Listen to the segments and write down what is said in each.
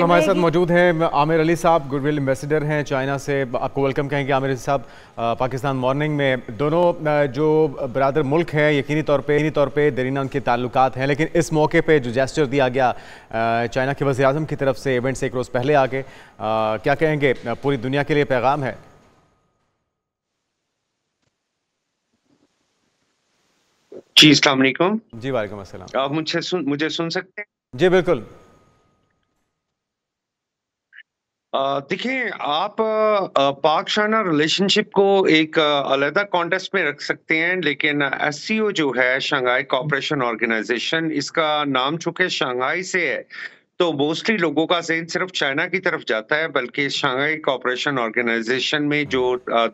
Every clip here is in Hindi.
तो हमारे साथ मौजूद हैं आमिर अली साहब, गुडविल एम्बेसडर हैं चाइना से। आपको वेलकम कहेंगे आमिर अली साहब। पाकिस्तान मॉर्निंग में दोनों जो बरादर मुल्क हैं यकीनी तौर पे देरीना उनके ताल्लुकात हैं, लेकिन इस मौके पे जो जेस्चर दिया गया चाइना के वज़ीर आज़म की तरफ से इवेंट से एक रोज़ पहले आके, क्या कहेंगे, पूरी दुनिया के लिए पैगाम है? जी, अस्सलाम वालेकुम। जी वालेकुम अस्सलाम। आप मुझे सुन सकते हैं? जी बिल्कुल। देखिए, आप पाक चाइना रिलेशनशिप को एक अलग कॉन्टेक्स्ट में रख सकते हैं, लेकिन एससीओ जो है, शंघाई कोऑपरेशन ऑर्गेनाइजेशन, इसका नाम चूंकि शंघाई से है तो मोस्टली लोगों का ज़हन सिर्फ चाइना की तरफ जाता है, बल्कि शंघाई कोऑपरेशन ऑर्गेनाइजेशन में जो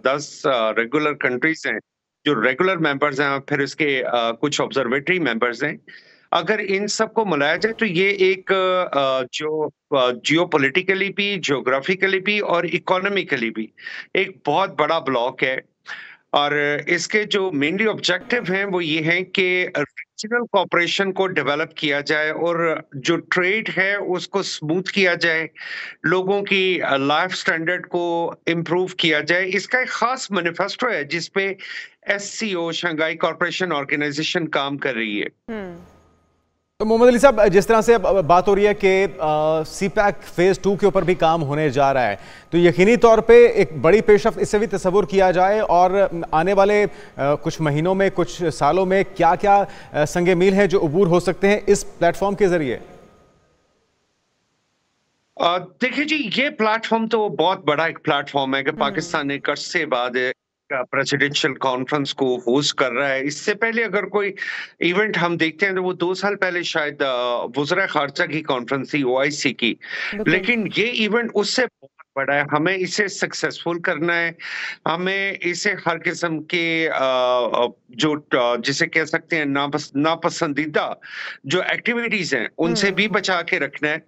10 रेगुलर कंट्रीज हैं, जो रेगुलर मेंबर्स हैं, फिर इसके कुछ ऑब्जर्वेटरी मेंबर्स हैं। अगर इन सबको मिलाया जाए तो ये एक जो जियोपॉलिटिकली भी, ज्योग्राफिकली भी और इकोनॉमिकली भी एक बहुत बड़ा ब्लॉक है। और इसके जो मेनली ऑब्जेक्टिव हैं वो ये हैं कि रीजनल कोऑपरेशन को डेवलप किया जाए और जो ट्रेड है उसको स्मूथ किया जाए, लोगों की लाइफ स्टैंडर्ड को इम्प्रूव किया जाए। इसका एक खास मैनिफेस्टो है जिसपे एससीओ, शंघाई कोऑपरेशन ऑर्गेनाइजेशन काम कर रही है। तो मोहम्मद अली साहब, जिस तरह से अब बात हो रही है कि सीपैक फेज़ 2 के ऊपर भी काम होने जा रहा है, तो यकीनी तौर पे एक बड़ी पेशरफ्त इससे भी तस्वुर किया जाए, और आने वाले कुछ महीनों में, कुछ सालों में क्या क्या संगे मील हैं जो अबूर हो सकते हैं इस प्लेटफॉर्म के जरिए? देखिए जी, ये प्लेटफॉर्म तो बहुत बड़ा एक प्लेटफॉर्म है कि पाकिस्तान ने अरसे बाद प्रेसिडेंशियल कॉन्फ्रेंस को होस्ट कर रहा है। इससे पहले अगर कोई इवेंट हम देखते हैं तो वो 2 साल पहले शायद वज़राए खारजा की कॉन्फ्रेंस थी, ओआईसी की। लेकिन ये इवेंट उससे बहुत बड़ा है। हमें इसे सक्सेसफुल करना है। हमें इसे हर किस्म के जो जिसे कह सकते हैं नापसंदीदा जो एक्टिविटीज हैं उनसे भी बचा के रखना है।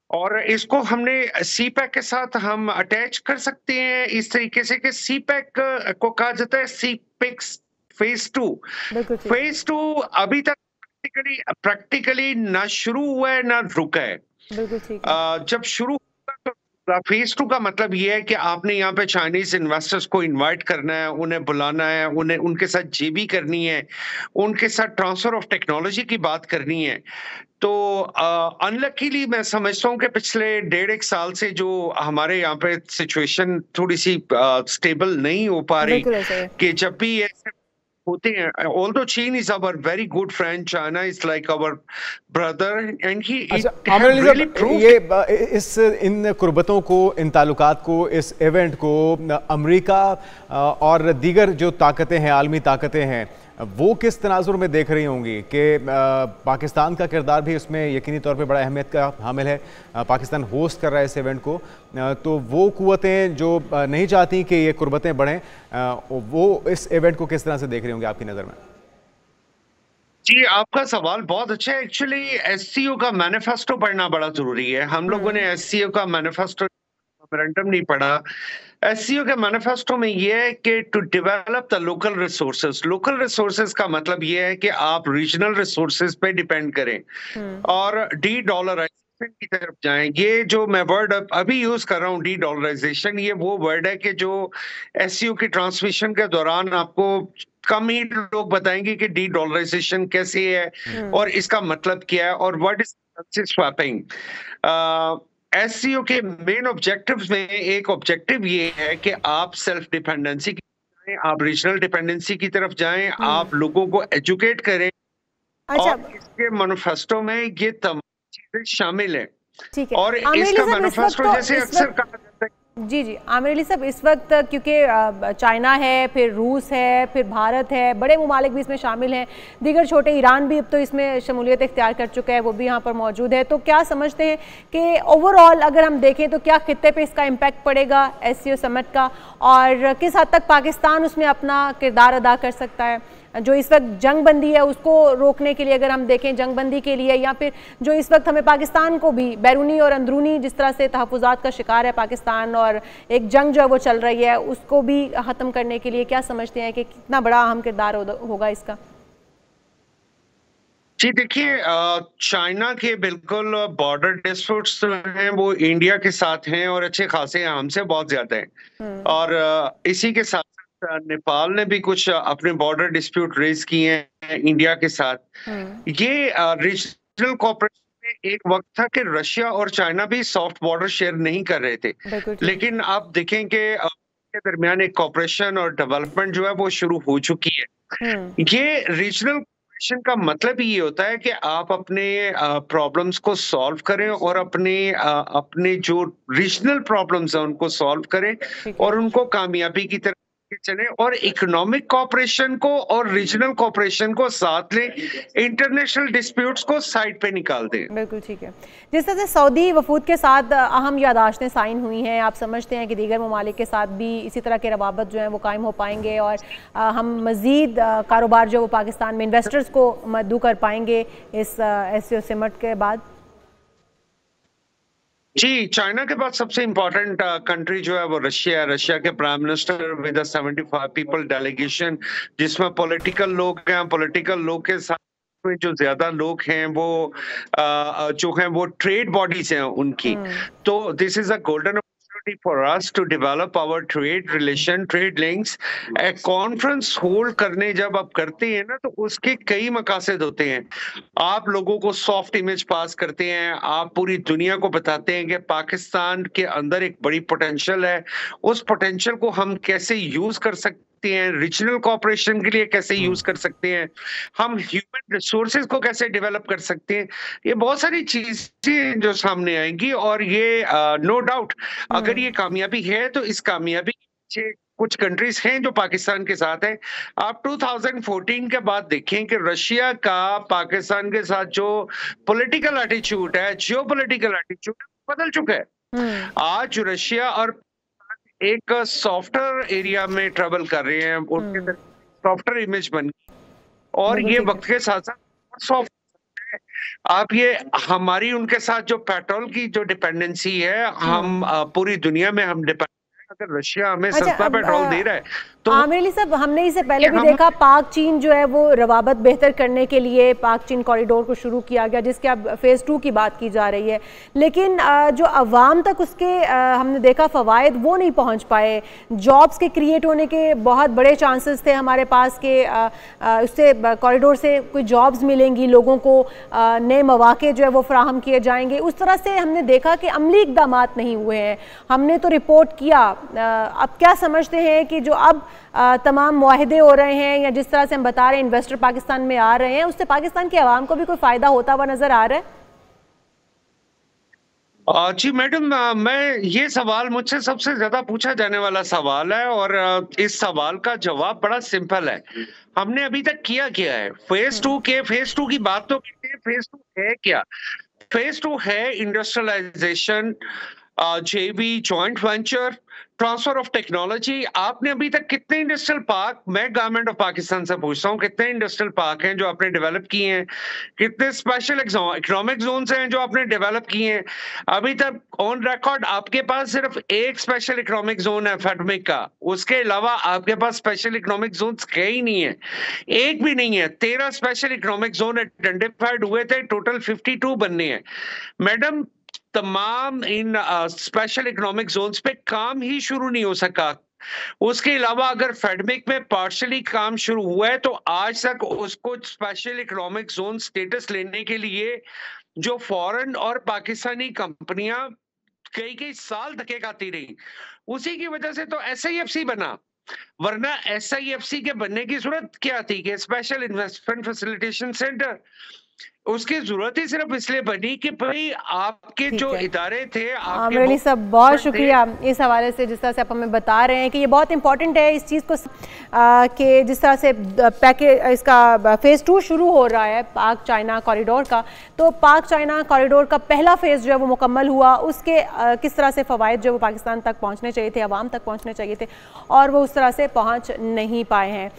और इसको हमने सीपैक के साथ हम अटैच कर सकते हैं इस तरीके से कि सीपैक को कहा जाता है सीपेक्स फेज 2। फेज 2 अभी तक प्रैक्टिकली ना शुरू हुआ है ना रुका है। जब शुरू होगा तो फेज 2 का मतलब ये है कि आपने यहाँ पे चाइनीज इन्वेस्टर्स को इनवाइट करना है, उन्हें बुलाना है, उन्हें उनके साथ जेबी करनी है, उनके साथ ट्रांसफर ऑफ टेक्नोलॉजी की बात करनी है। तो अनलकीली मैं समझता हूँ कि पिछले 1.5 साल से जो हमारे यहाँ पे सिचुएशन थोड़ी सी स्टेबल नहीं हो पा रही, कि जब भी ऐसे होते हैं, ऑल्दो चीन is our very good friend, China is like our brother and he really proved. ये इन कुर्बतों को, इन ताल्लुकात को, इस इवेंट को अमेरिका और दीगर जो ताकतें हैं, आलमी ताकतें हैं, वो किस तनाजुर में देख रही होंगी कि पाकिस्तान का किरदार भी उसमें यकीनी तौर पे बड़ा अहमियत का हामिल है? पाकिस्तान होस्ट कर रहा है इस इवेंट को, तो वो कुव्वतें जो नहीं चाहती कि ये कुर्बतें बढ़ें, वो इस इवेंट को किस तरह से देख रही होंगी आपकी नज़र में? जी, आपका सवाल बहुत अच्छा है। एक्चुअली एससीओ का मैनिफेस्टो पढ़ना बड़ा जरूरी है। हम लोगों ने एससीओ का मैनिफेस्टो मेमोरेंडम नहीं पढ़ा। एससीओ के मैनिफेस्टो में ये है कि to develop the local resources. Local resources का मतलब ये है कि आप रीजनल रिसोर्सेज पे डिपेंड करें और डी डॉलराइजेशन की तरफ जाएं। ये जो मैं वर्ड अभी यूज कर रहा हूँ, डी डॉलराइजेशन, ये वो वर्ड है कि जो एससीओ की ट्रांसमिशन के दौरान आपको कम ही लोग बताएंगे कि डी डॉलराइजेशन कैसे है और इसका मतलब क्या है और what is currency swapping. SCO के मेन ऑब्जेक्टिव्स में एक ऑब्जेक्टिव ये है कि आप सेल्फ डिपेंडेंसी की तरफ जाएं, आप रीजनल डिपेंडेंसी की तरफ जाएं, आप लोगों को एजुकेट करें। और इसके मैनिफेस्टो में ये तमाम चीजें शामिल हैं। और इसका मैनिफेस्टो जैसे अक्सर कहा जाता है। जी जी आमिर अली साहब, इस वक्त क्योंकि चाइना है, फिर रूस है, फिर भारत है, बड़े ममालिक भी इसमें शामिल हैं, दीगर छोटे, ईरान भी अब तो इसमें शमूलियत इख्तियार कर चुका है, वो भी यहाँ पर मौजूद है। तो क्या समझते हैं कि ओवरऑल अगर हम देखें तो क्या खित्ते पे इसका इम्पैक्ट पड़ेगा एससीओ समिट का, और किस हद तक पाकिस्तान उसमें अपना किरदार अदा कर सकता है? जो इस वक्त जंगबंदी है उसको रोकने के लिए अगर हम देखें, जंगबंदी के लिए, या फिर जो इस वक्त हमें पाकिस्तान को भी बैरूनी और अंदरूनी जिस तरह से तहफ़्फ़ुज़ात का शिकार है पाकिस्तान, और एक जंग जो है वो चल रही है, उसको भी ख़त्म करने के लिए क्या समझते हैं कि कितना बड़ा अहम किरदार होगा इसका? जी देखिए, चाइना के बिल्कुल बॉर्डर डिस्प्यूट्स जो हैं वो इंडिया के साथ हैं और अच्छे खासे हैं, हमसे बहुत ज्यादा हैं। और इसी के साथ साथ नेपाल ने भी कुछ अपने बॉर्डर डिस्प्यूट रेज किए हैं इंडिया के साथ। ये रीजनल कोऑपरेशन में एक वक्त था कि रशिया और चाइना भी सॉफ्ट बॉर्डर शेयर नहीं कर रहे थे, लेकिन आप देखें कि के दरमियान एक कोऑपरेशन और डेवलपमेंट जो है वो शुरू हो चुकी है। ये रीजनल का मतलब ही ये होता है कि आप अपने प्रॉब्लम्स को सॉल्व करें और अपने जो रीजनल प्रॉब्लम्स हैं उनको सॉल्व करें और उनको कामयाबी की तरफ चले और इकोनॉमिक कोऑपरेशन को और रीजनल कोऑपरेशन को साथ लें, इंटरनेशनल डिस्प्यूट्स को साइड पे निकाल दें। बिल्कुल ठीक है। जिस तरह से सऊदी वफूद के साथ अहम यादाश्तें साइन हुई हैं, आप समझते हैं कि दीगर ममालिक के साथ भी इसी तरह के रवाबत जो हैं वो कायम हो पाएंगे और हम मज़ीद कारोबार जो वो पाकिस्तान में इन्वेस्टर्स को मददू कर पाएंगे इस SCO समिट के बाद? जी, चाइना के बाद सबसे इम्पोर्टेंट कंट्री जो है वो रशिया है। रशिया के prime minister with 75 people delegation, जिसमें पॉलिटिकल लोग हैं। पॉलिटिकल लोग के साथ में जो ज्यादा लोग हैं वो जो हैं वो ट्रेड बॉडीज हैं उनकी। तो this is a golden for us to develop our trade relation, trade links। एक कॉन्फ्रेंस होल्ड करने जब आप करते हैं ना तो उसके कई मकासद होते हैं। आप लोगों को सॉफ्ट इमेज पास करते हैं, आप पूरी दुनिया को बताते हैं कि पाकिस्तान के अंदर एक बड़ी पोटेंशियल है, उस पोटेंशियल को हम कैसे यूज कर सकते हैं, रीजनल कोऑपरेशन के लिए कैसे यूज कर सकते हैं, हम ह्यूमन रिसोर्सेज को कैसे डेवलप कर सकते हैं। ये बहुत सारी चीजें जो सामने आएंगी और ये नो डाउट अगर ये कामयाबी है तो इस कामयाबी के कुछ कंट्रीज हैं जो पाकिस्तान के साथ है। आप 2014 के बाद देखें कि रशिया का पाकिस्तान के साथ जो पॉलिटिकल एटीट्यूड है, जियोपॉलिटिकल एटीट्यूड बदल चुका है। आज रशिया और एक सॉफ्टवेयर एरिया में ट्रेवल कर रहे हैं, उनके सॉफ्टवेयर इमेज बन गई और ये वक्त के साथ साथ सॉफ्ट आप ये हमारी उनके साथ जो पेट्रोल की जो डिपेंडेंसी है, हम पूरी दुनिया में हम डिपेंड, अगर रशिया हमें सस्ता पेट्रोल दे रहा है तो आमिर अली साहब, हमने इसे पहले भी देखा, पाक चीन जो है वो रवाबत बेहतर करने के लिए पाक चीन कॉरिडोर को शुरू किया गया, जिसके अब फेज़ 2 की बात की जा रही है, लेकिन जो अवाम तक उसके हमने देखा फ़वाइद वो नहीं पहुंच पाए। जॉब्स के क्रिएट होने के बहुत बड़े चांसेस थे हमारे पास के उससे कॉरिडोर से कोई जॉब्स मिलेंगी, लोगों को नए मौके जो है वो फराहम किए जाएंगे। उस तरह से हमने देखा कि अमली इक़दाम नहीं हुए हैं। हमने तो रिपोर्ट किया, अब क्या समझते हैं कि जो अब तमाम मुआहदे हो रहे हैं या जिस तरह से हम बता रहे हैं इन्वेस्टर पाकिस्तान में आ रहे हैं, उससे पाकिस्तान की आवाम को भी कोई फायदा होता हुआ नजर आ रहा है? जी मैडम, मैं ये सवाल मुझसे सबसे ज्यादा पूछा जाने वाला सवाल है और इस सवाल का जवाब बड़ा सिंपल है। हमने अभी तक किया क्या है? फेज 2 की बात तो करते हैं। फेज 2 है क्या? फेज 2 है industrialisation, JV, joint venture, transfer of technology. आपने अभी तक कितने इंडस्ट्रियल पार्क, मैं गवर्नमेंट ऑफ पाकिस्तान से पूछता हूँ, कितने इंडस्ट्रियल पार्क हैं जो आपने डेवलप किए हैं? कितने स्पेशल इकोनॉमिक जोन्स हैं जो आपने डेवलप किए हैं? अभी तक ऑन रिकॉर्ड आपके पास सिर्फ एक स्पेशल इकोनॉमिक जोन है फेडमिक का, उसके अलावा आपके पास स्पेशल इकोनॉमिक जोन्स कई नहीं है, एक भी नहीं है। 13 स्पेशल इकोनॉमिक जोन आइडेंटिफाइड हुए थे, टोटल 52 बनने हैं। मैडम, तमाम इन स्पेशल इकोनॉमिक जोन्स पे काम ही शुरू नहीं हो सका। उसके अलावा अगर फेडमिक में पार्शली काम शुरू हुआ है तो आज तक उसको स्पेशल इकोनॉमिक जोन स्टेटस लेने के लिए जो फॉरेन और पाकिस्तानी कंपनियां कई साल धक्के खाती रही, उसी की वजह से तो SIFC बना। वरना SIFC के बनने की जरूरत क्या थी कि स्पेशल इन्वेस्टमेंट फैसिलिटेशन सेंटर, उसकी जरूरत ही सिर्फ इसलिए बनी कि भाई आपके जो इदारे थे। आमिर अली साहब, बहुत शुक्रिया इस हवाले से जिस तरह से आप हमें बता रहे हैं कि ये बहुत इंपॉर्टेंट है इस चीज़ को कि जिस तरह से पैकेज इसका फेज़ 2 शुरू हो रहा है पाक चाइना कॉरिडोर का, तो पाक चाइना कॉरिडोर का पहला फेज़ जो है वो मुकम्मल हुआ, उसके किस तरह से फ़वाइद जो वो पाकिस्तान तक पहुँचने चाहिए थे, अवाम तक पहुँचने चाहिए थे और वो उस तरह से पहुँच नहीं पाए हैं।